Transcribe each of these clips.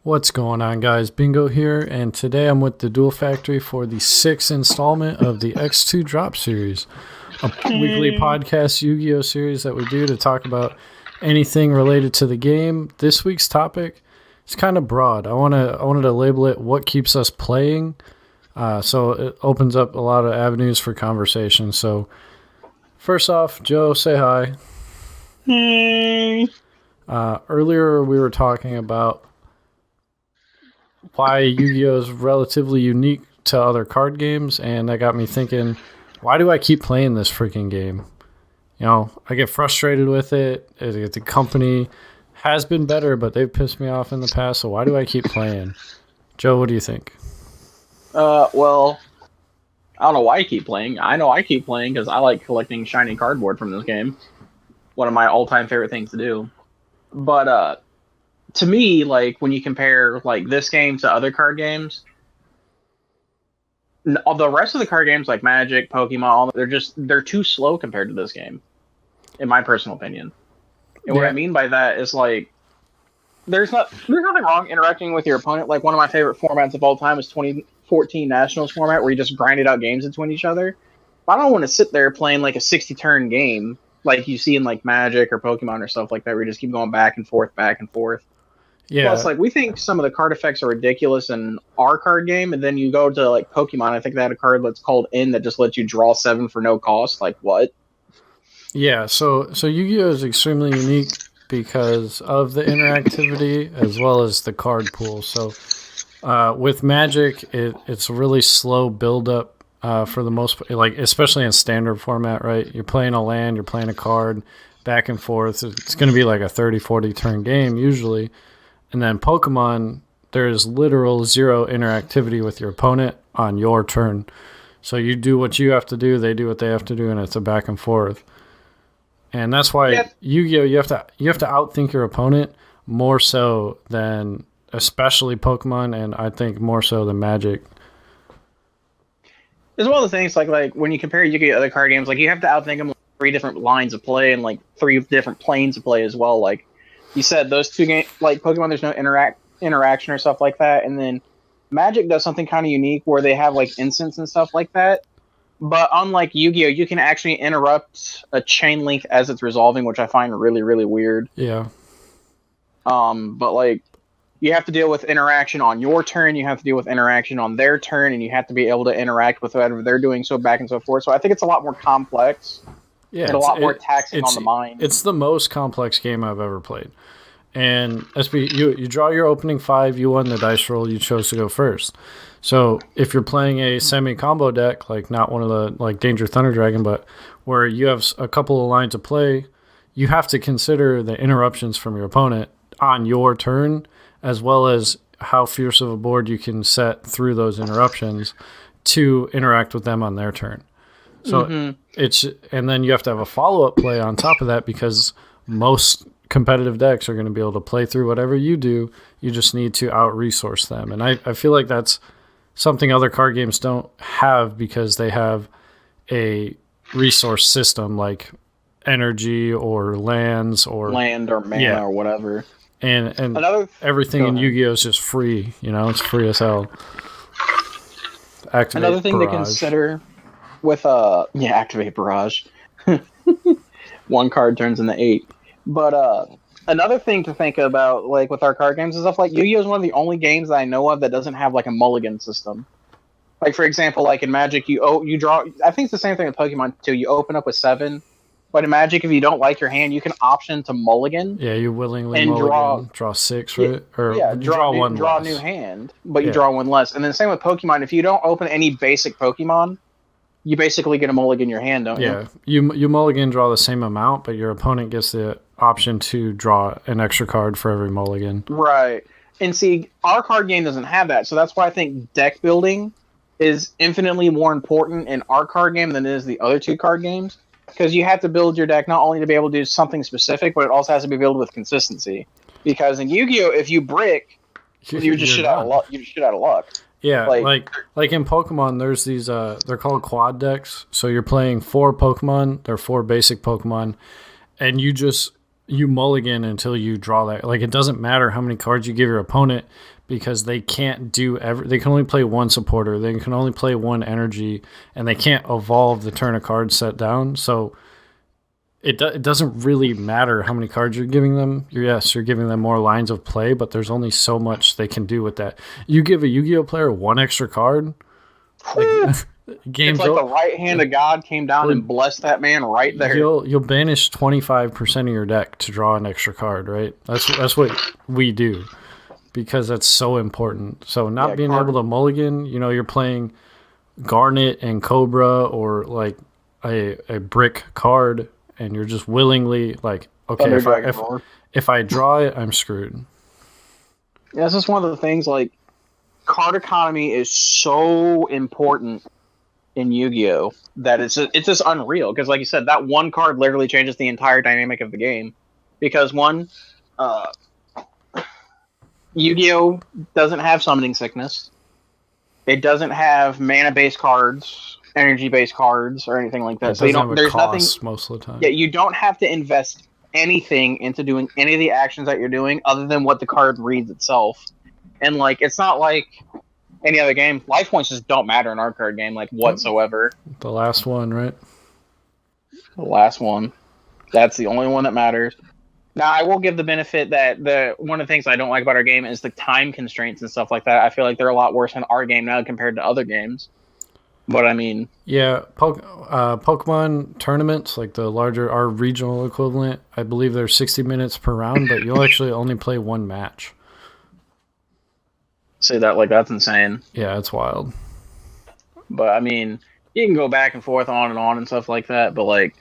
What's going on, guys? Bingo here, and today I'm with the Duel Factory for the 6th installment of the X-2 Drop Series, a weekly podcast Yu-Gi-Oh! Series that we do to talk about anything related to the game. This week's topic is kind of broad. I wanted to label it "What Keeps Us Playing," so it opens up a lot of avenues for conversation. So, first off, Joe, say hi. Hey. Earlier we were talking about why Yu-Gi-Oh! Is relatively unique to other card games, and that got me thinking, why do I keep playing this freaking game? You know, I get frustrated with it. The company has been better, but they've pissed me off in the past, so why do I keep playing? Joe, what do you think? Well, I don't know why you keep playing. I know I keep playing because I like collecting shiny cardboard from this game. One of my all-time favorite things to do. But, to me, like, when you compare, like, this game to other card games, the rest of the card games, like Magic, Pokemon, they're too slow compared to this game, in my personal opinion. And what I mean by that is, like, there's nothing wrong interacting with your opponent. Like, one of my favorite formats of all time is 2014 Nationals format, where you just grinded out games between each other. But I don't want to sit there playing, like, a 60-turn game, like you see in, like, Magic or Pokemon or stuff like that, where you just keep going back and forth, back and forth. Yeah. Plus, like, we think some of the card effects are ridiculous in our card game, and then you go to, like, Pokemon, I think they had a card that's called In that just lets you draw 7 for no cost. Like, what? Yeah, so Yu-Gi-Oh! Is extremely unique because of the interactivity as well as the card pool. So with Magic, it's a really slow build-up for the most part, like, especially in standard format, right? You're playing a land, you're playing a card, back and forth. It's going to be like a 30, 40-turn game usually. And then Pokemon, there's literal zero interactivity with your opponent on your turn. So you do what you have to do, they do what they have to do, and it's a back and forth. And that's why Yu-Gi-Oh! You have to outthink your opponent more so than especially Pokemon, and I think more so than Magic. There's one of the things like when you compare Yu-Gi-Oh! To other card games, like, you have to outthink them with 3 different lines of play and like 3 different planes of play as well. Like you said, those 2 games, like Pokemon, there's no interaction or stuff like that. And then Magic does something kind of unique where they have like instants and stuff like that. But unlike Yu-Gi-Oh!, you can actually interrupt a chain link as it's resolving, which I find really, really weird. Yeah. But like, you have to deal with interaction on your turn, you have to deal with interaction on their turn, and you have to be able to interact with whatever they're doing, so back and so forth. So I think it's a lot more complex. Yeah, and a lot more taxing on the mind. It's the most complex game I've ever played. And you draw your opening 5, you won the dice roll, you chose to go first. So if you're playing a semi-combo deck, like not one of the like Danger Thunder Dragon, but where you have a couple of lines of play, you have to consider the interruptions from your opponent on your turn, as well as how fierce of a board you can set through those interruptions to interact with them on their turn. So and then you have to have a follow-up play on top of that, because most competitive decks are going to be able to play through whatever you do. You just need to out-resource them. And I feel like that's something other card games don't have, because they have a resource system like energy or lands or land or mana or whatever. And everything in Yu-Gi-Oh! Is just free. You know, it's free as hell. Activate Another thing Barrage. to consider with activate Barrage. 1 card turns into 8. But another thing to think about, like with our card games and stuff, like Yu-Gi-Oh! Is one of the only games that I know of that doesn't have like a mulligan system. Like, for example, like in Magic, you draw. I think it's the same thing with Pokemon too. You open up with 7, but in Magic, if you don't like your hand, you can option to mulligan. Yeah, you willingly and draw 6, right? Draw a new hand, but you draw 1 less. And then same with Pokemon. If you don't open any basic Pokemon, you basically get a mulligan your hand, don't you? Yeah, you mulligan, draw the same amount, but your opponent gets the option to draw an extra card for every mulligan. Right. And see, our card game doesn't have that, so that's why I think deck building is infinitely more important in our card game than it is the other 2 card games, because you have to build your deck not only to be able to do something specific, but it also has to be built with consistency. Because in Yu-Gi-Oh!, if you brick, you're just shit out of luck. You're shit out of luck. Yeah, like in Pokemon, there's these, they're called quad decks. So you're playing 4 Pokemon, they're 4 basic Pokemon, and you mulligan until you draw that. Like, it doesn't matter how many cards you give your opponent, because they can't do they can only play one supporter, they can only play one energy, and they can't evolve the turn a card set down. So it doesn't really matter how many cards you're giving them. You're giving them more lines of play, but there's only so much they can do with that. You give a Yu-Gi-Oh player one extra card, like, game's it's like the right hand of God came down and blessed that man right there. You'll banish 25% of your deck to draw an extra card, right? That's what we do, because that's so important. So not being able to mulligan, you're playing Garnet and Cobra, or like a brick card, and you're just willingly like, okay, if I draw it, I'm screwed. Yeah, this is one of the things, like, card economy is so important in Yu-Gi-Oh! That it's just unreal. Because, like you said, that one card literally changes the entire dynamic of the game. Because, one, Yu-Gi-Oh! Doesn't have summoning sickness. It doesn't have mana-based cards, energy-based cards, or anything like that. So there's nothing most of the time. Yeah, you don't have to invest anything into doing any of the actions that you're doing other than what the card reads itself. And, like, it's not like any other game. Life points just don't matter in our card game, like, whatsoever. The last one, right? The last one. That's the only one that matters. Now, I will give the benefit that one of the things I don't like about our game is the time constraints and stuff like that. I feel like they're a lot worse in our game now compared to other games. But, I mean... Yeah, Pokemon tournaments, like our regional equivalent, I believe they're 60 minutes per round, but you'll actually only play one match. Say that like that's insane. Yeah, it's wild. But, I mean, you can go back and forth on and stuff like that, but, like,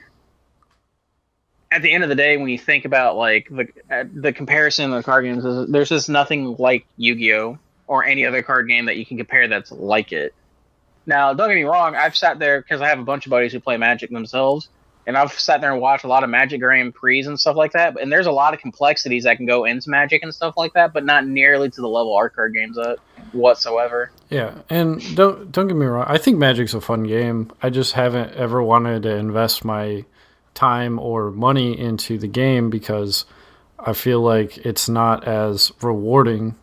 at the end of the day, when you think about, like, the comparison of the card games, there's just nothing like Yu-Gi-Oh! Or any other card game that you can compare that's like it. Now, don't get me wrong, I've sat there, because I have a bunch of buddies who play Magic themselves, and I've sat there and watched a lot of Magic Grand Prix and stuff like that, and there's a lot of complexities that can go into Magic and stuff like that, but not nearly to the level our card games at whatsoever. Yeah, and don't get me wrong, I think Magic's a fun game. I just haven't ever wanted to invest my time or money into the game because I feel like it's not as rewarding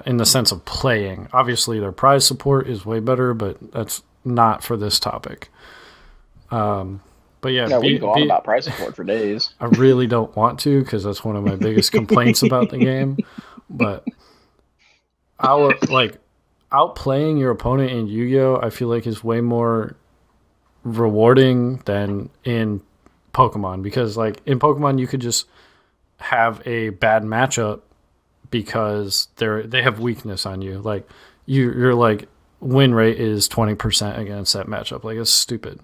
in the sense of playing. Obviously, their prize support is way better, but that's not for this topic. But yeah, we can go on about prize support for days. I really don't want to, because that's one of my biggest complaints about the game. But outplaying your opponent in Yu-Gi-Oh! I feel like is way more rewarding than in Pokemon, because like in Pokemon you could just have a bad matchup because they have weakness on you. Like you're like win rate is 20% against that matchup. Like, it's stupid.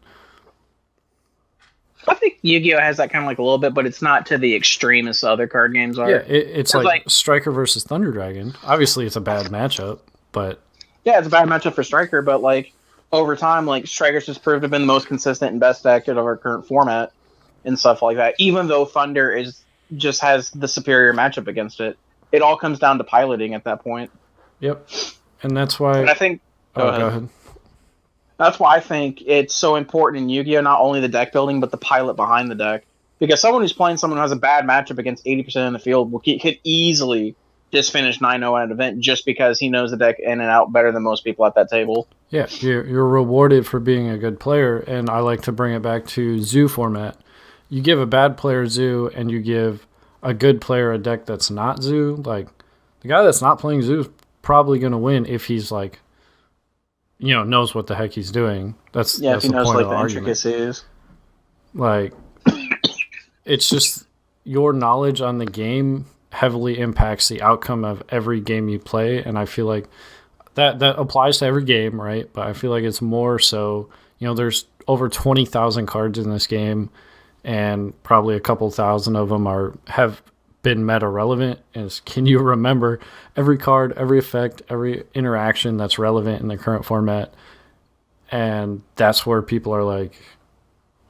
I think Yu-Gi-Oh! Has that kind of like a little bit, but it's not to the extreme as other card games are. Yeah, it's like Striker versus Thunder Dragon. Obviously, it's a bad matchup, but... Yeah, it's a bad matchup for Striker, but like over time, like Striker's just proved to have been the most consistent and best deck of our current format and stuff like that. Even though Thunder just has the superior matchup against it. It all comes down to piloting at that point. Yep. And that's why... And I think... Go ahead. That's why I think it's so important in Yu-Gi-Oh! Not only the deck building, but the pilot behind the deck. Because someone who's playing someone who has a bad matchup against 80% in the field could easily just finish 9-0 at an event just because he knows the deck in and out better than most people at that table. Yeah, you're rewarded for being a good player, and I like to bring it back to Zoo format. You give a bad player Zoo, and you give a good player a deck that's not Zoo. Like, the guy that's not playing Zoo is probably going to win if he's like, knows what the heck he's doing. That's if he the knows point like of the argument. intricacies. Like, it's just your knowledge on the game heavily impacts the outcome of every game you play, and I feel like that applies to every game, right? But I feel like it's more so, there's over 20,000 cards in this game, and probably a couple thousand of them have been meta relevant. Is can you remember every card, every effect, every interaction that's relevant in the current format? And that's where people are like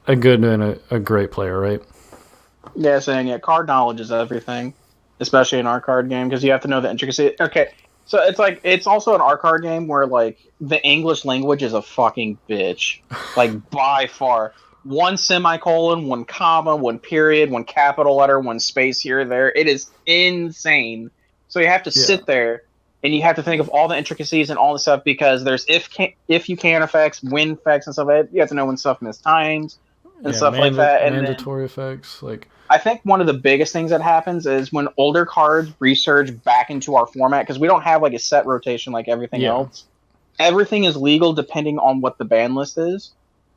a good and a great player, right? Yeah, saying card knowledge is everything, especially in our card game, because you have to know the intricacy. Okay, so it's also an our card game where like the English language is a fucking bitch, like by far. One semicolon, one comma, one period, one capital letter, one space here or there. It is insane. So you have to sit there and you have to think of all the intricacies and all the stuff because there's if you can effects, win effects, and stuff like that. You have to know when stuff mistimes and stuff like that. And mandatory effects. Like, I think one of the biggest things that happens is when older cards resurge back into our format because we don't have like a set rotation like everything else. Everything is legal depending on what the ban list is.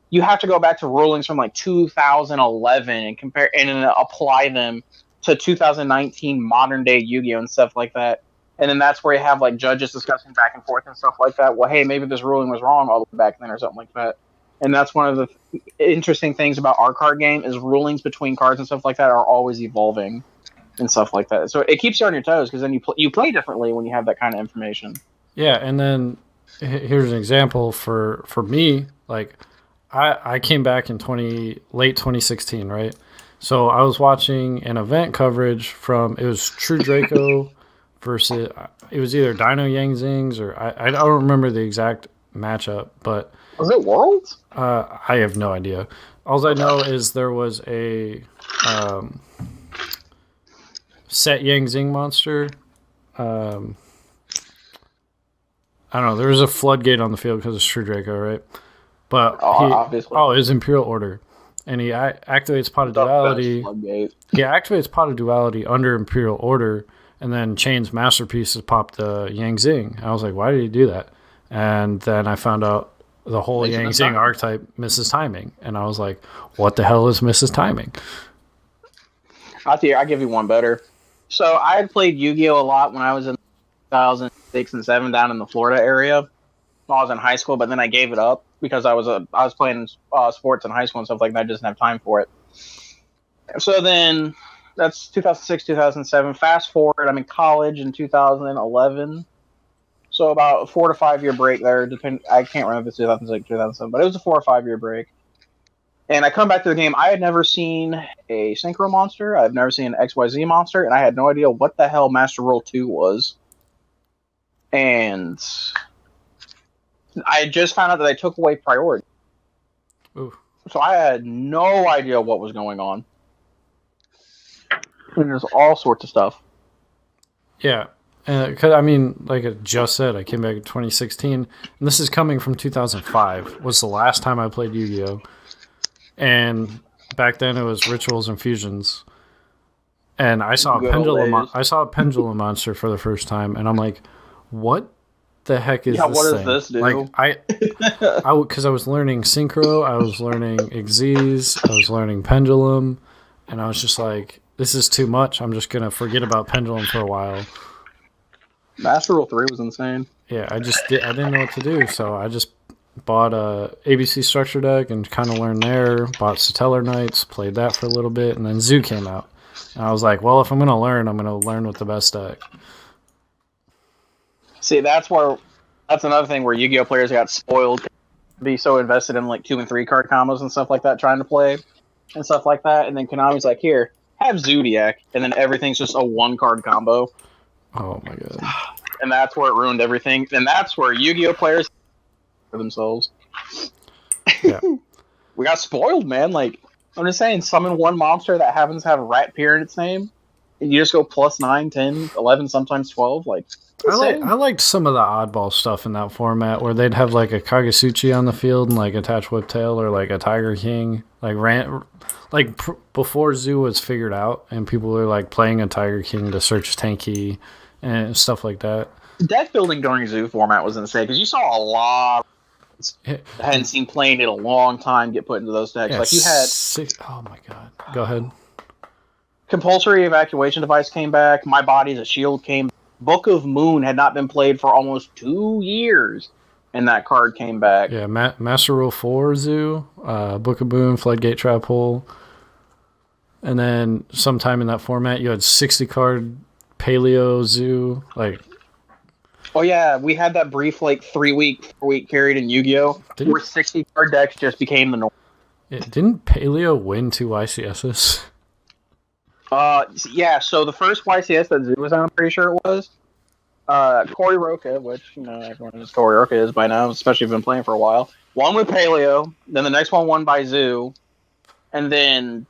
You have to go back to rulings from like 2011 and compare and then apply them to 2019 modern day Yu-Gi-Oh and stuff like that. And then that's where you have like judges discussing back and forth and stuff like that. Well, hey, maybe this ruling was wrong all the way back then or something like that. And that's one of the interesting things about our card game is rulings between cards and stuff like that are always evolving and stuff like that. So it keeps you on your toes because then you play differently when you have that kind of information. Yeah, and then here's an example for me. Like, I came back in late 2016, right? So I was watching an event coverage from, it was True Draco versus, it was either Dino Yang Zings or I don't remember the exact matchup, but was it Worlds? I have no idea. All I know is there was a set Yang Zing monster. I don't know. There was a floodgate on the field because it's True Draco, right? But obviously. Oh, it's Imperial Order, and he activates Pot of Duality. He activates Pot of Duality under Imperial Order, and then chains Masterpiece to pop the Yang Zing. I was like, why did he do that? And then I found out the whole Yang Zing archetype misses timing, and I was like, what the hell is misses timing? I'll give you one better. So I had played Yu-Gi-Oh a lot when I was in 2006 and 7 down in the Florida area. While I was in high school, but then I gave it up because I was playing sports in high school and stuff like that. I just didn't have time for it. So then that's 2006, 2007. Fast forward, I'm in college in 2011. So about a 4 to 5 year break there. I can't remember if it's 2006, 2007, but it was a 4 or 5 year break. And I come back to the game. I had never seen a Synchro monster. I've never seen an XYZ monster, and I had no idea what the hell Master Rule 2 was. And I just found out that they took away priority. Ooh. So I had no idea what was going on. And there's all sorts of stuff. Yeah. Because, I mean, like I just said, I came back in 2016. And this is coming from 2005. Was the last time I played Yu-Gi-Oh! And back then it was Rituals and Fusions. And I saw a pendulum monster for the first time. And I'm like, what the heck is this what thing? Does this do? Like because I was learning Synchro, I was learning Xyz, I was learning Pendulum, and I was just like, this is too much. I'm just gonna forget about Pendulum for a while. Master Rule 3 was insane. Yeah, I didn't know what to do, so I just bought a ABC structure deck and kind of learned there. Bought Satellar Knights, played that for a little bit, and then Zoo came out. And I was like, well, if I'm gonna learn with the best deck. See, that's another thing where Yu-Gi-Oh players got spoiled. Be so invested in like 2 and 3 card combos and stuff like that, trying to play and stuff like that, and then Konami's like, here, have Zodiac, and then everything's just a 1 card combo. Oh my god! And that's where it ruined everything. And that's where Yu-Gi-Oh players for themselves. Yeah, we got spoiled, man. Like I'm just saying, summon 1 monster that happens to have Rat Pier in its name, and you just go plus 9, 10, 11, sometimes 12. Like I liked some of the oddball stuff in that format where they'd have like a Kagasuchi on the field and like attach Whiptail or like a Tiger King, before Zoo was figured out and people were like playing a Tiger King to search Tanky and stuff like that. Deck building during Zoo format was insane because you saw a lot. I hadn't seen playing in a long time get put into those decks. Yeah, like you had oh my god! Go ahead. Compulsory Evacuation Device came back. My Body's a Shield came back. Book of Moon had not been played for almost 2 years, and that card came back. Yeah, Master Rule 4 Zoo, Book of Moon, Floodgate Trap Hole, and then sometime in that format you had 60 card Paleo Zoo. Oh yeah, we had that brief 3-week period in Yu-Gi-Oh where 60 card decks just became the norm. Didn't Paleo win 2 YCSs? Yeah, so the first YCS that Zoo was on, I'm pretty sure it was, Corey Roca, which, everyone knows Corey Roca is by now, especially if you've been playing for a while. One with Paleo, then the next one won by Zoo, and then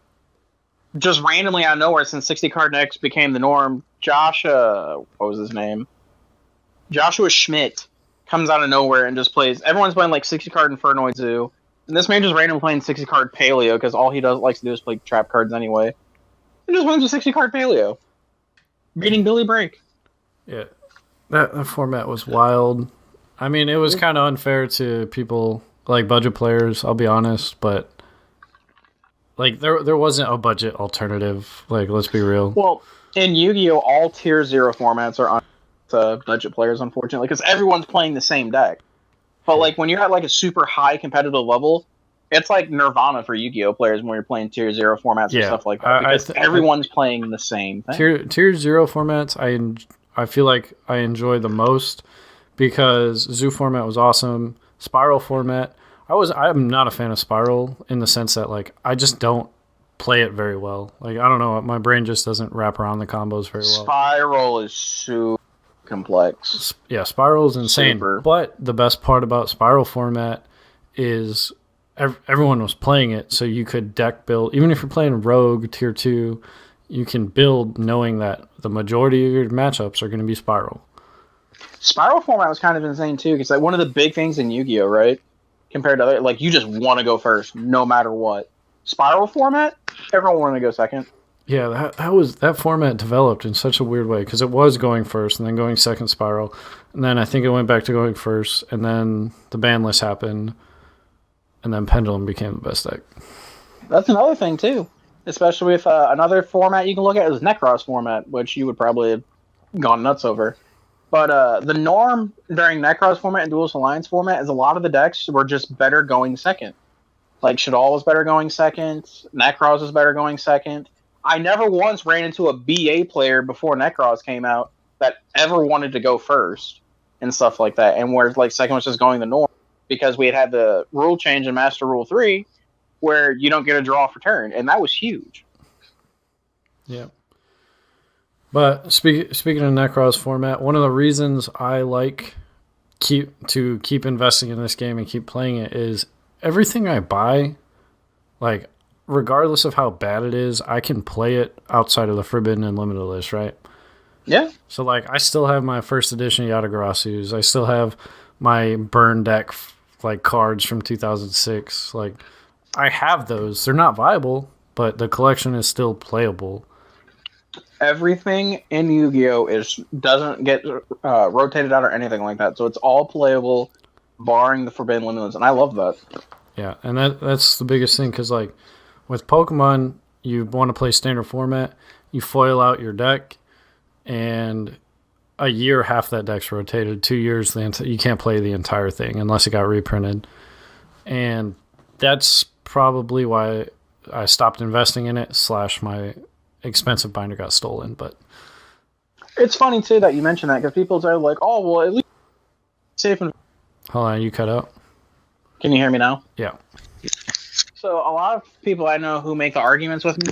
just randomly out of nowhere, since 60 card decks became the norm, Josh, what was his name? Joshua Schmidt comes out of nowhere and just plays. Everyone's playing like 60 card Infernoid Zoo, and this man just randomly playing 60 card Paleo because all he likes to do is play trap cards anyway. He just wins a 60 card Paleo, beating Billy Brake. Yeah, that format was wild. I mean, it was kind of unfair to people like budget players. I'll be honest, but like there wasn't a budget alternative. Like, let's be real. Well, in Yu-Gi-Oh, all tier 0 formats are on to budget players, unfortunately, because everyone's playing the same deck. But like when you're at like a super high competitive level, it's like Nirvana for Yu-Gi-Oh players when you're playing tier 0 formats and stuff like that. Because everyone's playing the same thing. Tier 0 formats, I feel like I enjoy the most because Zoo format was awesome. Spiral format, I'm not a fan of Spiral in the sense that like I just don't play it very well. Like, I don't know, my brain just doesn't wrap around the combos very well. Spiral is super complex. Yeah, Spiral is insane. Super. But the best part about Spiral format is everyone was playing it, so you could deck build. Even if you're playing Rogue tier 2, you can build knowing that the majority of your matchups are going to be Spiral. Spiral format was kind of insane too, because like one of the big things in Yu-Gi-Oh, right, compared to other, like you just want to go first no matter what. Spiral format, everyone wanted to go second. Yeah, that format developed in such a weird way because it was going first and then going second Spiral, and then I think it went back to going first, and then the ban list happened, and then Pendulum became the best deck. That's another thing too, especially with another format you can look at is Necros format, which you would probably have gone nuts over. But the norm during Necros format and Duelist Alliance format is a lot of the decks were just better going second. Like Shadal was better going second, Necros was better going second. I never once ran into a BA player before Necros came out that ever wanted to go first and stuff like that, and where like second was just going the norm because we had the rule change in Master Rule 3 where you don't get a draw for turn, and that was huge. Yeah. But speaking of Necros format, one of the reasons I like keep investing in this game and keep playing it is everything I buy, like, regardless of how bad it is, I can play it outside of the Forbidden and Limited list, right? Yeah. So, like, I still have my first edition Yatagarasu's. I still have my burn deck, like, cards from 2006. Like, I have those. They're not viable, but the collection is still playable. Everything in Yu-Gi-Oh! Doesn't get rotated out or anything like that, so it's all playable, barring the Forbidden Limited, and I love that. Yeah, and that's the biggest thing, because, like, with Pokemon, you want to play standard format, you foil out your deck, and a year, half that deck's rotated. 2 years, you can't play the entire thing unless it got reprinted. And that's probably why I stopped investing in it, / my expensive binder got stolen. But it's funny, too, that you mentioned that, because people are like, oh, well, at least safe and... Hold on, you cut out? Can you hear me now? Yeah. So a lot of people I know who make the arguments with me,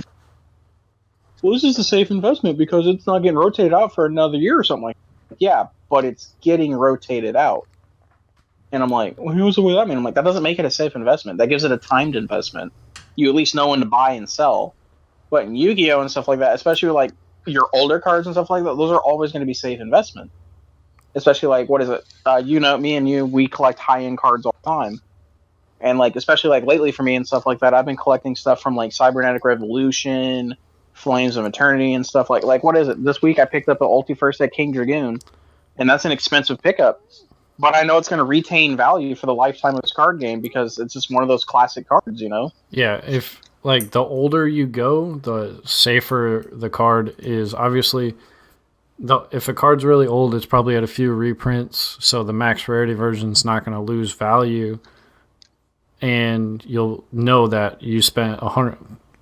well, this is a safe investment because it's not getting rotated out for another year or something like that. Yeah, but it's getting rotated out. And I'm like, well, what's the way that mean? I'm like, that doesn't make it a safe investment. That gives it a timed investment. You at least know when to buy and sell. But in Yu-Gi-Oh! And stuff like that, especially like your older cards and stuff like that, those are always going to be safe investment. Especially like, what is it? Me and you, we collect high-end cards all the time. And like, especially like lately for me and stuff like that, I've been collecting stuff from like Cybernetic Revolution, Flames of Eternity, and stuff like what is it? This week I picked up an Ulti First at King Dragoon, and that's an expensive pickup. But I know it's going to retain value for the lifetime of this card game because it's just one of those classic cards, you know? Yeah, if like the older you go, the safer the card is. Obviously, if a card's really old, it's probably had a few reprints, so the max rarity version's not going to lose value. And you'll know that you spent 100,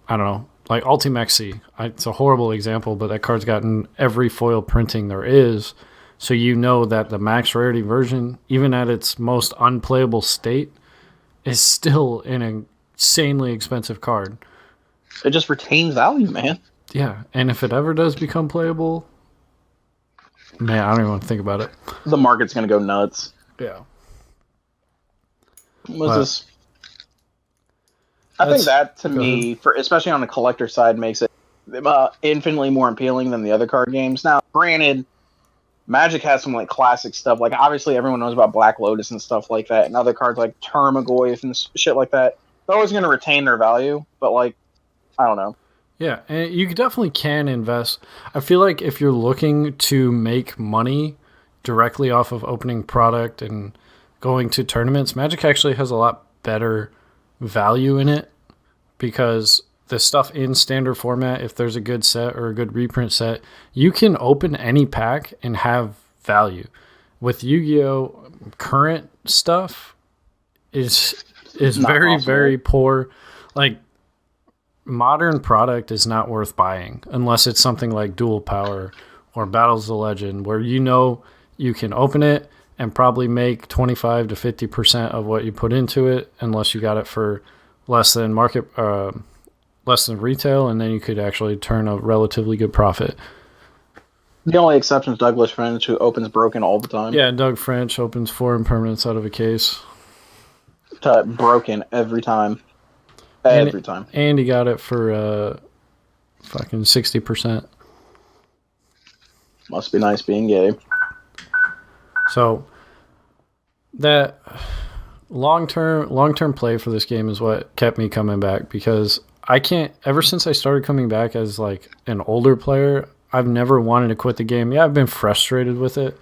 I don't know, like Ultimexi. It's a horrible example, but that card's gotten every foil printing there is. So you know that the max rarity version, even at its most unplayable state, is still an insanely expensive card. It just retains value, man. Yeah, and if it ever does become playable, man, I don't even want to think about it. The market's going to go nuts. Yeah. What's this? I think that, to me, especially on the collector side, makes it infinitely more appealing than the other card games. Now, granted, Magic has some like classic stuff. Like obviously everyone knows about Black Lotus and stuff like that, and other cards like Termagoyf and shit like that. They're always going to retain their value, but like I don't know. Yeah, and you definitely can invest. I feel like if you're looking to make money directly off of opening product and going to tournaments, Magic actually has a lot better value in it because the stuff in standard format, if there's a good set or a good reprint set, you can open any pack and have value. With Yu-Gi-Oh, current stuff is very, possible. Very poor. Like, modern product is not worth buying unless it's something like Dual Power or Battles of the Legend, where you can open it and probably make 25 to 50% of what you put into it, unless you got it for less than retail, and then you could actually turn a relatively good profit. The only exception is Douglas French, who opens broken all the time. Yeah, Doug French opens 4 impermanents out of a case. Broken every time. Every time. And he got it for fucking 60%. Must be nice being gay. So that long-term play for this game is what kept me coming back, because ever since I started coming back as like an older player, I've never wanted to quit the game. Yeah, I've been frustrated with it,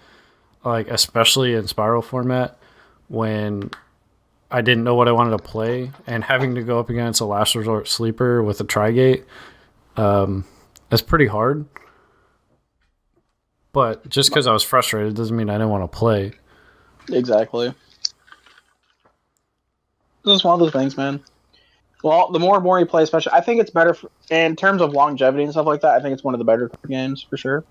like especially in Spiral format when I didn't know what I wanted to play, and having to go up against a Last Resort Sleeper with a Trigate, that's pretty hard. But just because I was frustrated doesn't mean I didn't want to play. Exactly. This is one of those things, man. Well, the more and more you play, especially, I think it's better in terms of longevity and stuff like that. I think it's one of the better games for sure.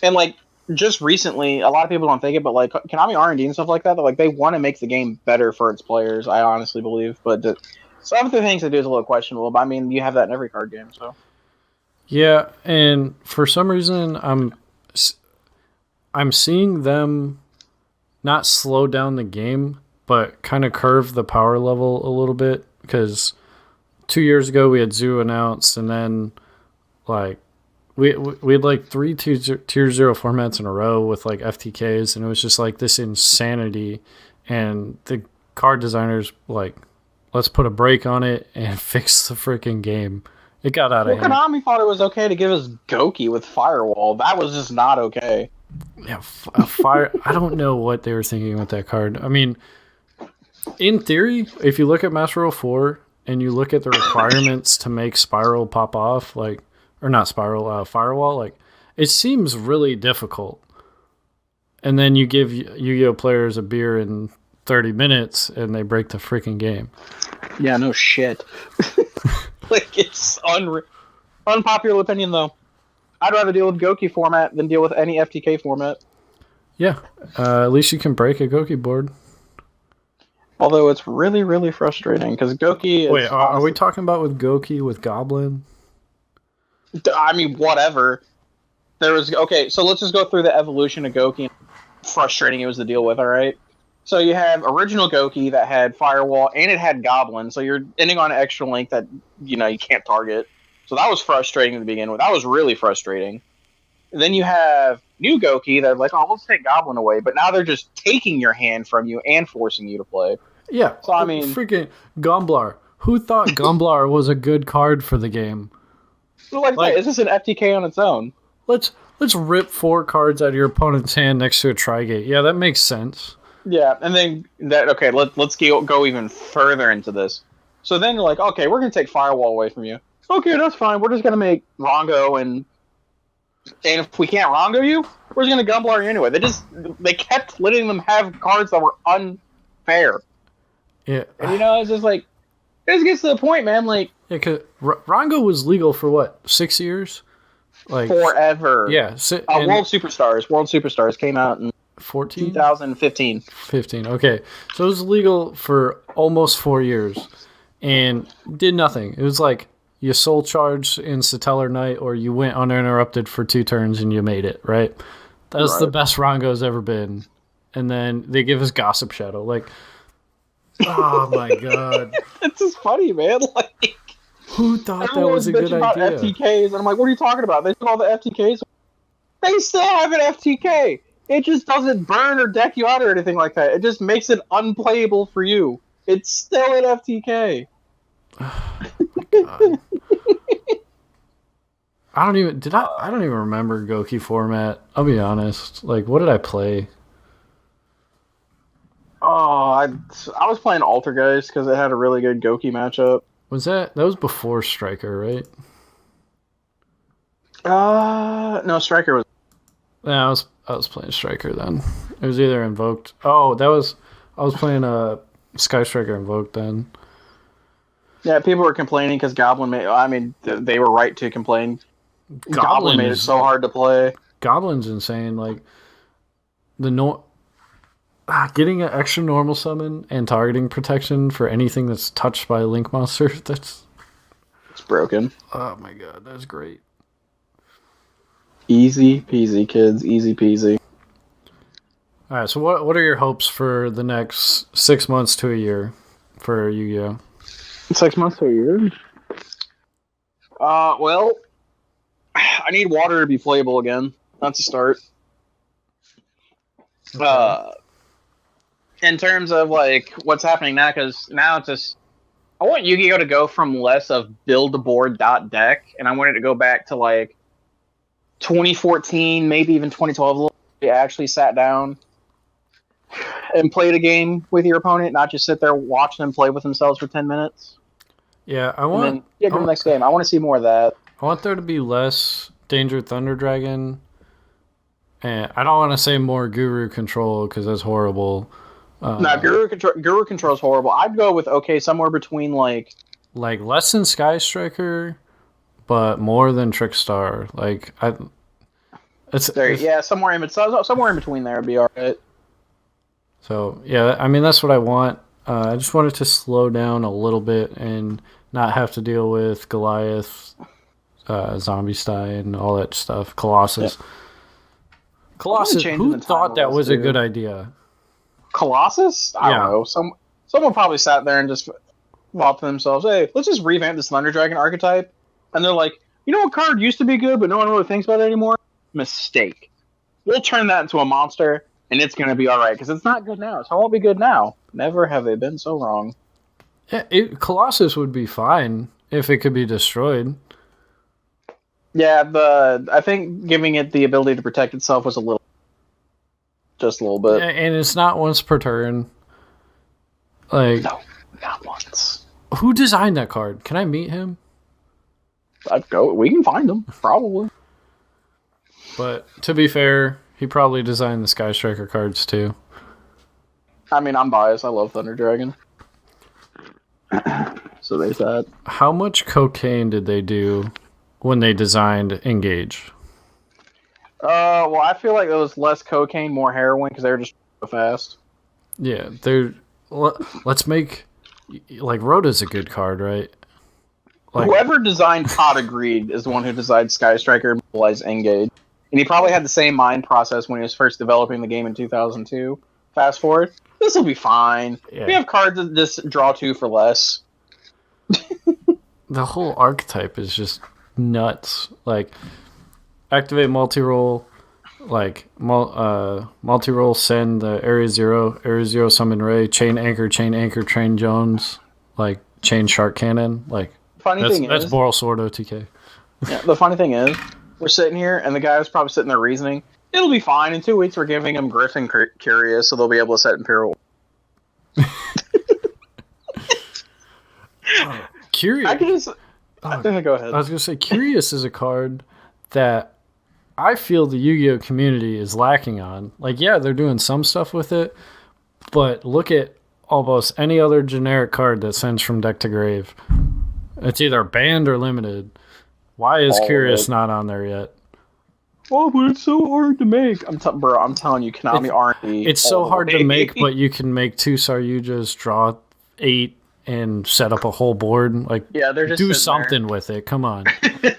And like just recently, a lot of people don't think it, but like Konami R&D and stuff like that, like they want to make the game better for its players. I honestly believe, but some of the things they do is a little questionable. But I mean, you have that in every card game, so. Yeah, and for some reason, I'm seeing them not slow down the game, but kind of curve the power level a little bit, because 2 years ago we had Zoo announced, and then like we had like 3 tier 0 formats in a row with like FTKs, and it was just like this insanity, and the card designers like, let's put a break on it and fix the freaking game. It got out of hand. Konami thought it was okay to give us Goki with Firewall. That was just not okay. Yeah, I don't know what they were thinking with that card. I mean, in theory, if you look at Master Roll 4 and you look at the requirements to make Spiral pop off, like, or not Spiral, Firewall, like, it seems really difficult. And then you give Yu-Gi-Oh players a beer in 30 minutes and they break the freaking game. Yeah, no shit. Like, it's unpopular opinion, though. I'd rather deal with Goki format than deal with any FTK format. Yeah, at least you can break a Goki board. Although it's really, really frustrating, because Goki is... Wait, are we talking about with Goki with Goblin? I mean, whatever. Okay, so let's just go through the evolution of Goki and how frustrating it was to deal with, alright? So you have original Goki that had Firewall, and it had Goblin, so you're ending on an extra link that, you can't target. So that was frustrating to begin with. That was really frustrating. And then you have new Goki that are like, oh, let's take Goblin away, but now they're just taking your hand from you and forcing you to play. Yeah, so I mean... Freaking Gumblar. Who thought Gumblar was a good card for the game? Like it's just an FTK on its own. Let's rip 4 cards out of your opponent's hand next to a Trigate. Yeah, that makes sense. Yeah, and then let's go even further into this. So then you're like, okay, we're gonna take Firewall away from you. Okay, that's fine. We're just gonna make Rongo, and if we can't Rongo you, we're just gonna Gumblar you anyway. They kept letting them have cards that were unfair. Yeah, and it's just like, it just gets to the point, man. Like, yeah, because Rongo was legal for what, 6 years? Like forever. Yeah. World Superstars came out in 2015. 15. Okay, so it was legal for almost 4 years, and did nothing. It was like you soul charged in Satellar Knight, or you went uninterrupted for 2 turns and you made it, right? That was the best Rongo's ever been. And then they give us Gossip Shadow. Like, oh my god. It's just funny, man. Like, who thought that was a good idea? FTKs, and I'm like, what are you talking about? They took all the FTKs. They still have an FTK. It just doesn't burn or deck you out or anything like that. It just makes it unplayable for you. It's still an FTK. God. I don't even remember Goki format. I'll be honest. Like, what did I play? Oh, I was playing Altergeist because it had a really good Goki matchup. That was before Striker, right? No, Striker was. Yeah, I was playing Striker then. It was either Invoked. Oh, I was playing Sky Striker Invoked then. Yeah, people were complaining because Goblin made. I mean, they were right to complain. Goblin made it so hard to play. Goblin's insane. Like getting an extra normal summon and targeting protection for anything that's touched by a Link monster. It's broken. Oh my god, that's great. Easy peasy, kids. Easy peasy. All right, so what are your hopes for the next 6 months to a year for Yu-Gi-Oh? 6 months to a year? Well, I need water to be playable again. That's a start. Okay. In terms of like what's happening now, because now it's just I want Yu-Gi-Oh to go from less of build board deck, and I want it to go back to like 2014, maybe even 2012. You actually sat down and played a game with your opponent, not just sit there watching them play with themselves for 10 minutes. Yeah, I want. And then get to the next game. I want to see more of that. I want there to be less Danger Thunder Dragon, and I don't want to say more Guru Control because that's horrible. Guru Control is horrible. I'd go with somewhere between like less than Sky Striker, but more than Trickstar. somewhere in between there would be alright. So yeah, I mean that's what I want. I just want it to slow down a little bit and not have to deal with Goliath, Zombie Stein, all that stuff. Colossus. Yeah. Colossus. Who thought that was a good idea? Colossus? I don't know. Someone probably sat there and just thought to themselves, "Hey, let's just revamp this Thunder Dragon archetype." And they're like, "You know what card used to be good, but no one really thinks about it anymore? Mistake. We'll turn that into a monster, and it's going to be all right because it's not good now. So it won't be good now. Never have they been so wrong." Yeah, Colossus would be fine if it could be destroyed. Yeah, I think giving it the ability to protect itself was just a little bit. And it's not once per turn. No, not once. Who designed that card? Can I meet him? I'd go. We can find him, probably. But to be fair, he probably designed the Sky Striker cards too. I mean, I'm biased. I love Thunder Dragon. So there's that. How much cocaine did they do when they designed Engage? Well, I feel like it was less cocaine, more heroin, because they were just so fast. Yeah, let's make Rhoda's a good card, right? Whoever designed Pot of Greed is the one who designed Sky Striker and mobilized Engage. And he probably had the same mind process when he was first developing the game in 2002. Fast forward, this will be fine. Yeah. We have cards that just draw 2 for less. The whole archetype is just nuts. Activate multi-roll, multi-roll, send the Area Zero summon Ray, Chain Anchor, Train Jones, Chain Shark Cannon. That's Boral Sword OTK. Yeah, the funny thing is, we're sitting here, and the guy was probably sitting there reasoning, it'll be fine. In 2 weeks, we're giving him Griffin Curious, so they'll be able to set Imperial. Curious. Go ahead. I was going to say, Curious is a card that I feel the Yu-Gi-Oh community is lacking on. They're doing some stuff with it, but look at almost any other generic card that sends from deck to grave. It's either banned or limited. Why is Curious not on there yet? Oh, but it's so hard to make. I'm telling you, Konami R&D. It's so hard to make, but you can make 2 Saryujas, draw 8, and set up a whole board. They're just do something with it. Come on.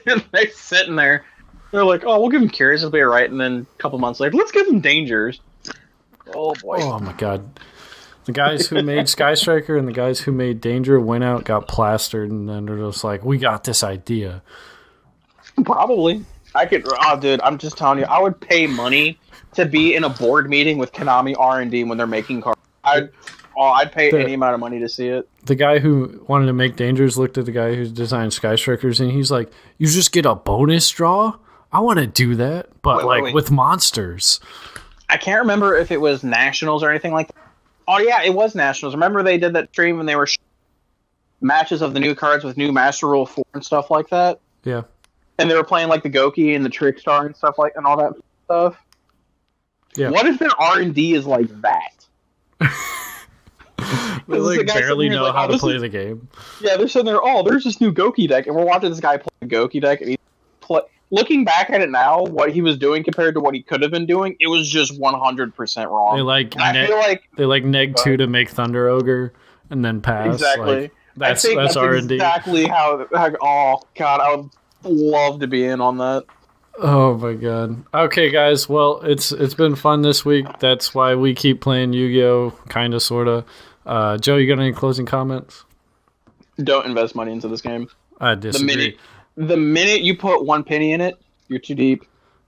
They're sitting there. They're like, oh, we'll give him Curious, it'll be alright. And then a couple months later, let's give him Dangers. Oh boy. Oh my god. The guys who made Sky Striker and the guys who made Danger went out, got plastered, and then they're just like, we got this idea. Probably. I could. Oh, dude, I'm just telling you, I would pay money to be in a board meeting with Konami R&D when they're making cards. I'd pay any amount of money to see it. The guy who wanted to make Dangers looked at the guy who designed Sky Strikers, and he's like, "You just get a bonus draw? I want to do that, but wait. With monsters." I can't remember if it was Nationals or anything like that. Oh yeah, it was Nationals. Remember they did that stream when they were matches of the new cards with new Master Rule 4 and stuff like that. Yeah. And they were playing like the Goki and the Trickstar and stuff and all that stuff. Yeah. What if their R&D is like that? They like barely know how to play the game. Yeah, they're sitting there. Oh, there's this new Goki deck, and we're watching this guy play the Goki deck, and looking back at it now, what he was doing compared to what he could have been doing, it was just 100% wrong. They like neg 2 to make Thunder Ogre and then pass. Exactly. That's R&D. Exactly how. Oh god, I would love to be in on that. Oh my god. Okay, guys. Well, it's been fun this week. That's why we keep playing Yu-Gi-Oh. Kind of, sort of. Joe, you got any closing comments? Don't invest money into this game. I disagree. The minute you put one penny in it, you're too deep.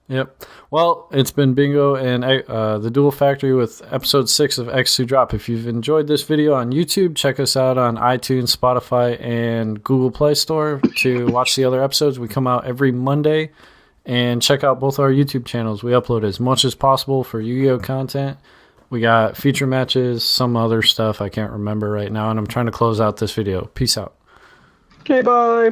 Yep. Well, it's been Bingo and the Duel Factory with episode 6 of X2 Drop. If you've enjoyed this video on YouTube, check us out on iTunes, Spotify, and Google Play Store to watch the other episodes. We come out every Monday. And check out both our YouTube channels. We upload as much as possible for Yu-Gi-Oh content. We got feature matches, some other stuff I can't remember right now, and I'm trying to close out this video. Peace out. Okay, bye.